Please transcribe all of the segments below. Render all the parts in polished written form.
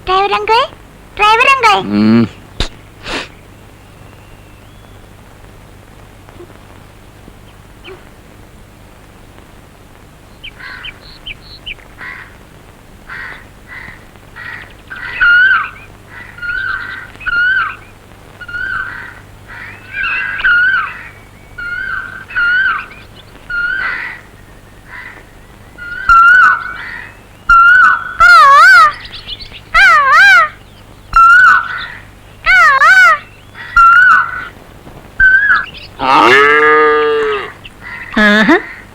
Driver uncle, driver uncle.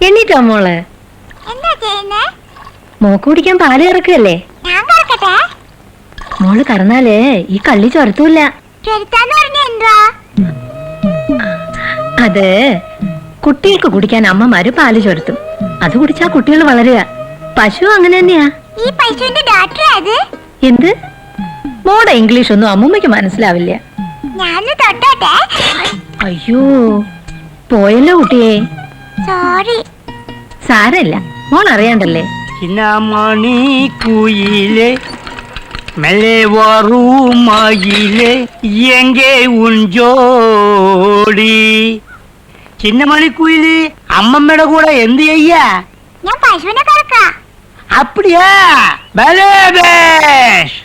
എണ്ണീറ്റോ മോള്? മോക്ക് കുടിക്കാൻ പാല് കറക്കല്ലേ? മോള് കറന്നാലേ ഈ കള്ളി ചൊരത്തൂല്ല. അത് കുട്ടികൾക്ക് കുടിക്കാൻ അമ്മമാര് പാല് ചൊരത്തും. അത് കുടിച്ചാ കുട്ടികൾ വളരുക. പശു അങ്ങനെ തന്നെയാ. എന്ത്? മോടെ ഇംഗ്ലീഷ് ഒന്നും അമ്മൂമ്മയ്ക്ക് മനസ്സിലാവില്ല. അയ്യോ പോയല്ലോ കുട്ടിയെ. സാരല്ല, മോൾ അറിയാണ്ടല്ലേ. ചിന്നമണി കുയിലേ മെല്ലെ വറുമായിലേ എങ്കേ ഉൻ ജോഡി. ചിന്നമണി കുയില് അമ്മമ്മയുടെ കൂടെ എന്ത് ചെയ്യാ? ഞാൻ പശുവിനെ കറക്കാം. அப்படியா? பலே பேஷ்.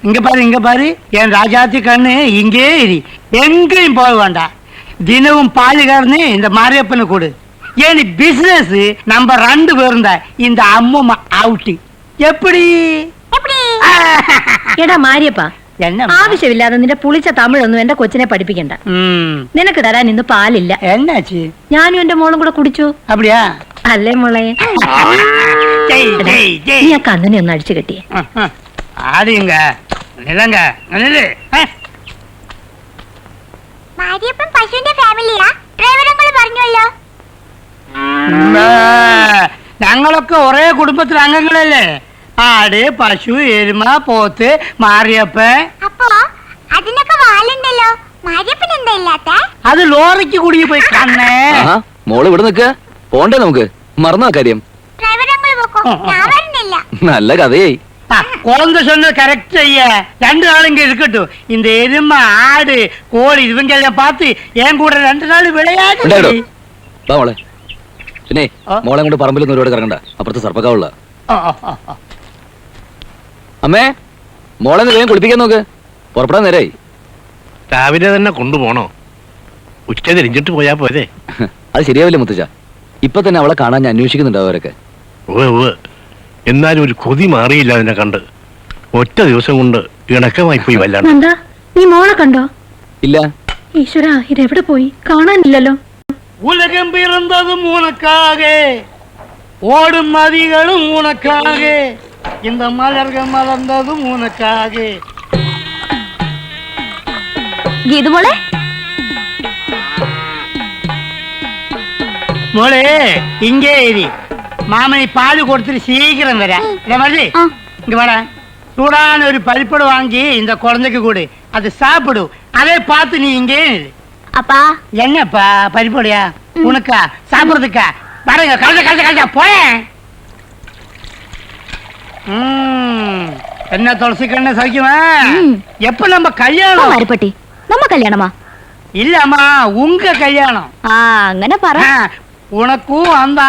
இங்க பாரு என் ராஜாத்தி கண்ணு இங்கே இரு. எங்கேயும் போக வேண்டாம். தினமும் பால் கறந்து இந்த மாரியப்பனை கொடு. ஏன் பிசினஸ் நம்ம 2 பேரும் தான். இந்த அம்மா அவுட். எப்படி? എടാ മാരിയപ്പ, ആവശ്യമില്ലാതെ നിന്റെ പുളിച്ച തമിഴൊന്നും എന്റെ കൊച്ചിനെ പഠിപ്പിക്കണ്ട. നിനക്ക് തരാൻ ഇന്ന് പാലില്ല. എന്നാച്ച്? ഞാനും എന്റെ മോളും കൂടെ കുടിച്ചു. அப்படியா? അല്ലേ മോളെ? നീ ആ കന്നിനെ ഒന്ന് അടിച്ചു കെട്ടിയേ. ആടിയുങ്ക നിലങ്ക നില്. മാരിയപ്പൻ പശുവിന്റെ ഫാമിലിയാ? ഡ്രൈവർ അങ്കിൾ പറഞ്ഞല്ലോ. ഞങ്ങളൊക്കെ ഒരേ കുടുംബത്തിലെ അംഗങ്ങളല്ലേ? ആട്, പശു, എരുമ, പോത്ത്, മാരിയപ്പൻ. അപ്പോ അതിനൊക്കെ വാലുണ്ടല്ലോ. മാരിയപ്പൻ എന്താ ഇല്ലാത്ത? അത് ലോറിക്ക് കുടുങ്ങി പോയി കണ്ണേ. മോള് ഇവിടെ നിൽക്ക പോണ്ടേ? നമുക്ക് മറന്നാ കാര്യം. ഡ്രൈവർ അങ്കിൾ പോക്കോ, ഞാൻ വരുന്നില്ല. നല്ല കഥയായി. குழந்தை சொன்ன கரெக்ட் ஐயா. 2 நாள் இங்க இருக்கட்டும். இந்த எருமை, ஆடு, கோழி இவங்க பார்த்து என் கூட 2 நாள் விளையாடு. മോളെ പിന്നെ മോളെ കൊണ്ട് പറമ്പിലൊന്നും ഒരുപാട് കറങ്ങണ്ട. അപ്പുറത്ത് സർപ്പക്കാവുള്ള. അമ്മേ, മോളെ വേഗം കുളിപ്പിക്കാൻ നോക്ക്. പുറപ്പെടാൻ നേരായി. രാവിലെ തന്നെ കൊണ്ടുപോണോ? ഉച്ച തിരിഞ്ഞിട്ട് പോയാ പോരെ? അത് ശരിയാവില്ല മുത്തച്ഛ. ഇപ്പൊ തന്നെ അവളെ കാണാൻ ഞാൻ അന്വേഷിക്കുന്നുണ്ടാവും അവരൊക്കെ. എന്നാലും ഒരു കൊതി മാറിയില്ല അതിനെ കണ്ട്. ഒറ്റ ദിവസം കൊണ്ട് ഇണക്കമായി പോയി. വല്ലാണ്ട്. നീ മോളെ കണ്ടോ? ഇല്ല. ഈശ്വര, ഇതെവിടെ പോയി? കാണാനില്ലല്ലോ. உலகம் பிறந்ததும் உனக்காக, ஓடும் நதிகளும் உனக்காக, இந்த மலர்கள் மலர்ந்ததும் உனக்காக. ഗീതു മോളെ, മോളെ ഇங்கே ഇരി. മാമനി പാല് കൊടുത്തിട്ട് സീക്കിരം വരാം. മതി ഇങ്ങ വേട. சூடான ஒரு பரிப்படு வாங்கி இந்த குழந்தைக்கு கொடு. அது சாப்பிடு. அதை பார்த்து நீ இங்கே இரு. அப்பா என்னப்பா பரிப்படியா உனக்கா சாப்பிடுறதுக்கா? பாருங்க கலந்த போய. என்ன துளசி கண்ண சௌக்கியமா? எப்ப நம்ம கல்யாணம்? மறுபட்டி நம்ம கல்யாணமா? இல்லம்மா, உங்க கல்யாணம். അങ്ങനെ പറ. உனக்கும் அந்த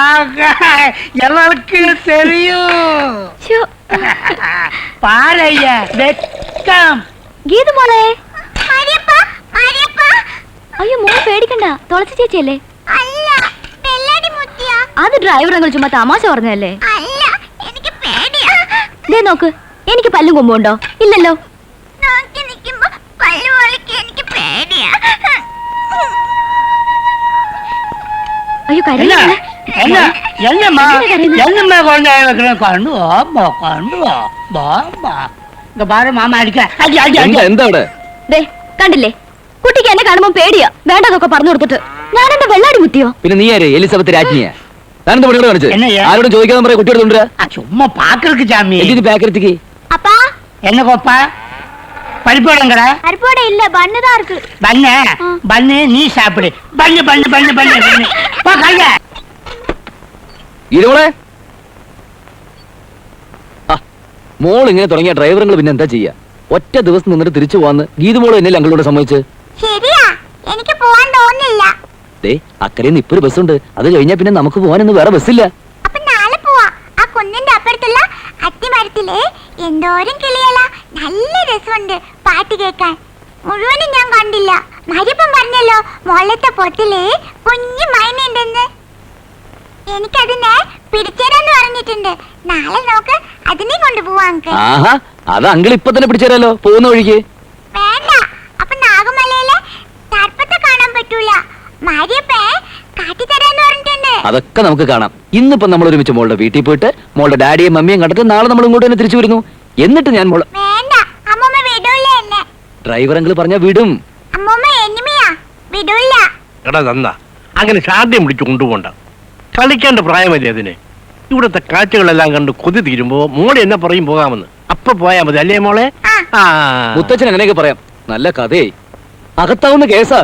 எல்லாருக்கும் தெரியும். பாரையா வெக்கம். ഗീതു മോളെ. അയ്യോ മോൾ പേടിക്കണ്ട, തുളസി ചേച്ചിയല്ലേ? അല്ല, പെല്ലാടി മുത്തിയാ. അത് ഡ്രൈവർ അങ്കിൾ ചുമ്മാ തമാശ പറഞ്ഞല്ലേ? അല്ല, എനിക്ക് പേടിയാ. ദേ നോക്ക്, എനിക്ക് പല്ലും കൊമ്പുണ്ടോ? ഇല്ലല്ലോ. നോക്കി നിൽക്കുമ്പോ പല്ല് പൊളിക്ക്. എനിക്ക് പേടിയാ. അയ്യോ കരയില്ല. என்னம்மா என்னம்மா குழந்தை கண்டு கண்டு பாம்பா. இங்க பாரு மாமா அடிக்க. എന്താ അവിടെ? ദേ കണ്ടില്ലേ, കുട്ടിക്ക് എന്നെ കാണുമ്പോ പേടിയാ. വേണ്ടതൊക്കെ പറഞ്ഞു കൊടുത്തിട്ട് ഞാൻ എന്റെ വെള്ളാടി മുത്തിയോ? പിന്നെ നീ ആര്? എലിസബത്ത് രാജ്ഞിയാ? ഞാനെന്താ പണിയോട് കാണിച്ചത്? ആരോടും ചോദിക്കാതെ പറയാ കുട്ടി എടുത്തോണ്ടാ? சும்மா பாக்குறதுக்கு சாமி. എന്തിന് പാക്കരത്തിക്ക്? அப்பா என்ன கோப்பா? பருப்போடங்கடா? பருப்போட இல்ல, பன்னு தான் இருக்கு. பன்னு பன்னு நீ சாப்பிடு. பன்னு பன்னு பன்னு பன்னு பன்னு பா கைய. ഇരുവളെ മോൾ ഇങ്ങനെ തുടങ്ങിയ ഡ്രൈവറുകൾ പിന്നെ എന്താ ചെയ്യാ? ഒറ്റ ദിവസം നിന്നിട്ട് തിരിച്ചു പോവാന്ന് ഗീതു മോള് എന്നല്ലേ അങ്കിളോട് സമ്മതിച്ച്? ശരിയാ, എനിക്ക് പോവാൻ തോന്നില്ല. ദേ അക്കരെ ഇപ്പൊ ഒരു ബസ്സുണ്ട്, അത് കഴിഞ്ഞാ പിന്നെ നമുക്ക് പോകാനൊന്നും വേറെ ബസ്സില്ല. അപ്പൊ നാളെ പോവാ. ആ കുന്നിന്റെ അപ്പുറത്തുള്ള അത്തിമരത്തില് എന്തോരം കിളിയല, നല്ല രസമുണ്ട് പാട്ട് കേൾക്കാൻ. മുഴുവനും ഞാൻ കണ്ടില്ല. മരിപ്പം പറഞ്ഞല്ലോ മുകളിലത്തെ പൊത്തില് കുഞ്ഞു മൈനുണ്ടെന്ന്. എനിക്കതിനെ പിടിച്ചേരാന്ന് പറഞ്ഞിട്ടുണ്ട്. നാളെ നോക്ക് അതിനെ കൊണ്ടുപോവാ അങ്കിൾ. ആഹാ, അത് അങ്കിൾ ഇപ്പൊ തന്നെ പിടിച്ചേരാലോ പോകുന്ന വഴിക്ക്. വേണ്ട, അപ്പൊ നാഗമലയിലെ സർപ്പത്തെ കാണാൻ പറ്റൂല. മാരിയപ്പേ കാട്ടിത്തരാന്ന് പറഞ്ഞിട്ടുണ്ട്. അതൊക്കെ നമുക്ക് കാണാം. ഇന്നിപ്പോ നമ്മൾ ഒരുമിച്ച് മോളുടെ വീട്ടിൽ പോയിട്ട് മോളുടെ ഡാഡിയും മമ്മിയും കണ്ടിട്ട് നാളെ നമ്മൾ ഇങ്ങോട്ട് തന്നെ തിരിച്ചു വരുന്നു. എന്നിട്ട് ഞാൻ മോളെ വേണ്ട, അമ്മൂമ്മ വിടൂല എന്നെ. ഡ്രൈവർ അങ്കിൾ പറഞ്ഞാ വിടും. അമ്മൂമ്മ എനിമിയാ, വിടൂല. എടാ നന്ദ, അങ്ങനെ ശാഠ്യം പിടിച്ച് കൊണ്ടുപോണ്ട. കളിക്കേണ്ട പ്രായമല്ലേ അതിന്. ഇവിടുത്തെ കാഴ്ചകളെല്ലാം കണ്ട് കൊതി തീരുമ്പോ മോളെ എന്നെ പറയും പോകാമെന്ന്. അപ്പൊ പോയാ മതി അല്ലേ മോളെ? ആ മുത്തച്ഛൻ അങ്ങനെയൊക്കെ പറയാം. നല്ല കഥയായി. അകത്താവുന്ന കേസാ,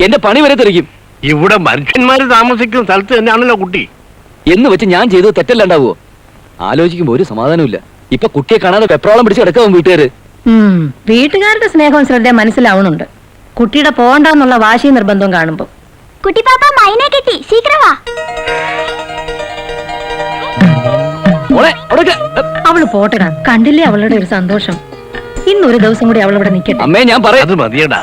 എന്റെ പണി വരെ തെറിക്കും. ഇവിടെ മനുഷ്യന്മാര് താമസിക്കുന്ന സ്ഥലത്ത് തന്നെയാണല്ലോ കുട്ടി. എന്ന് വെച്ച് ഞാൻ ചെയ്തത് തെറ്റല്ലാണ്ടാവോ? ആലോചിക്കുമ്പോ ഒരു സമാധാനമില്ല. ഇപ്പൊ കുട്ടിയെ കാണാതെ പെട്രോളം പിടിച്ച് കിടക്കാവും വീട്ടുകാര്. വീട്ടുകാരുടെ സ്നേഹവും ശ്രദ്ധ മനസ്സിലാവണുണ്ട്. കുട്ടിയുടെ പോകണ്ടെന്നുള്ള വാശി നിർബന്ധവും കാണുമ്പോ. കുട്ടി പാപ്പ മൈനെ കിട്ടി, ശീഘ്രവാ. മോളെ അവിടേക്ക്. അവള് പോട്ടടാ, കണ്ടില്ലേ അവളുടെ ഒരു സന്തോഷം. ഇന്നൊരു ദിവസം കൂടി അവളിവിടെ നിൽക്കട്ടെ. അമ്മേ ഞാൻ പറയാം. അത് മതിയടാ.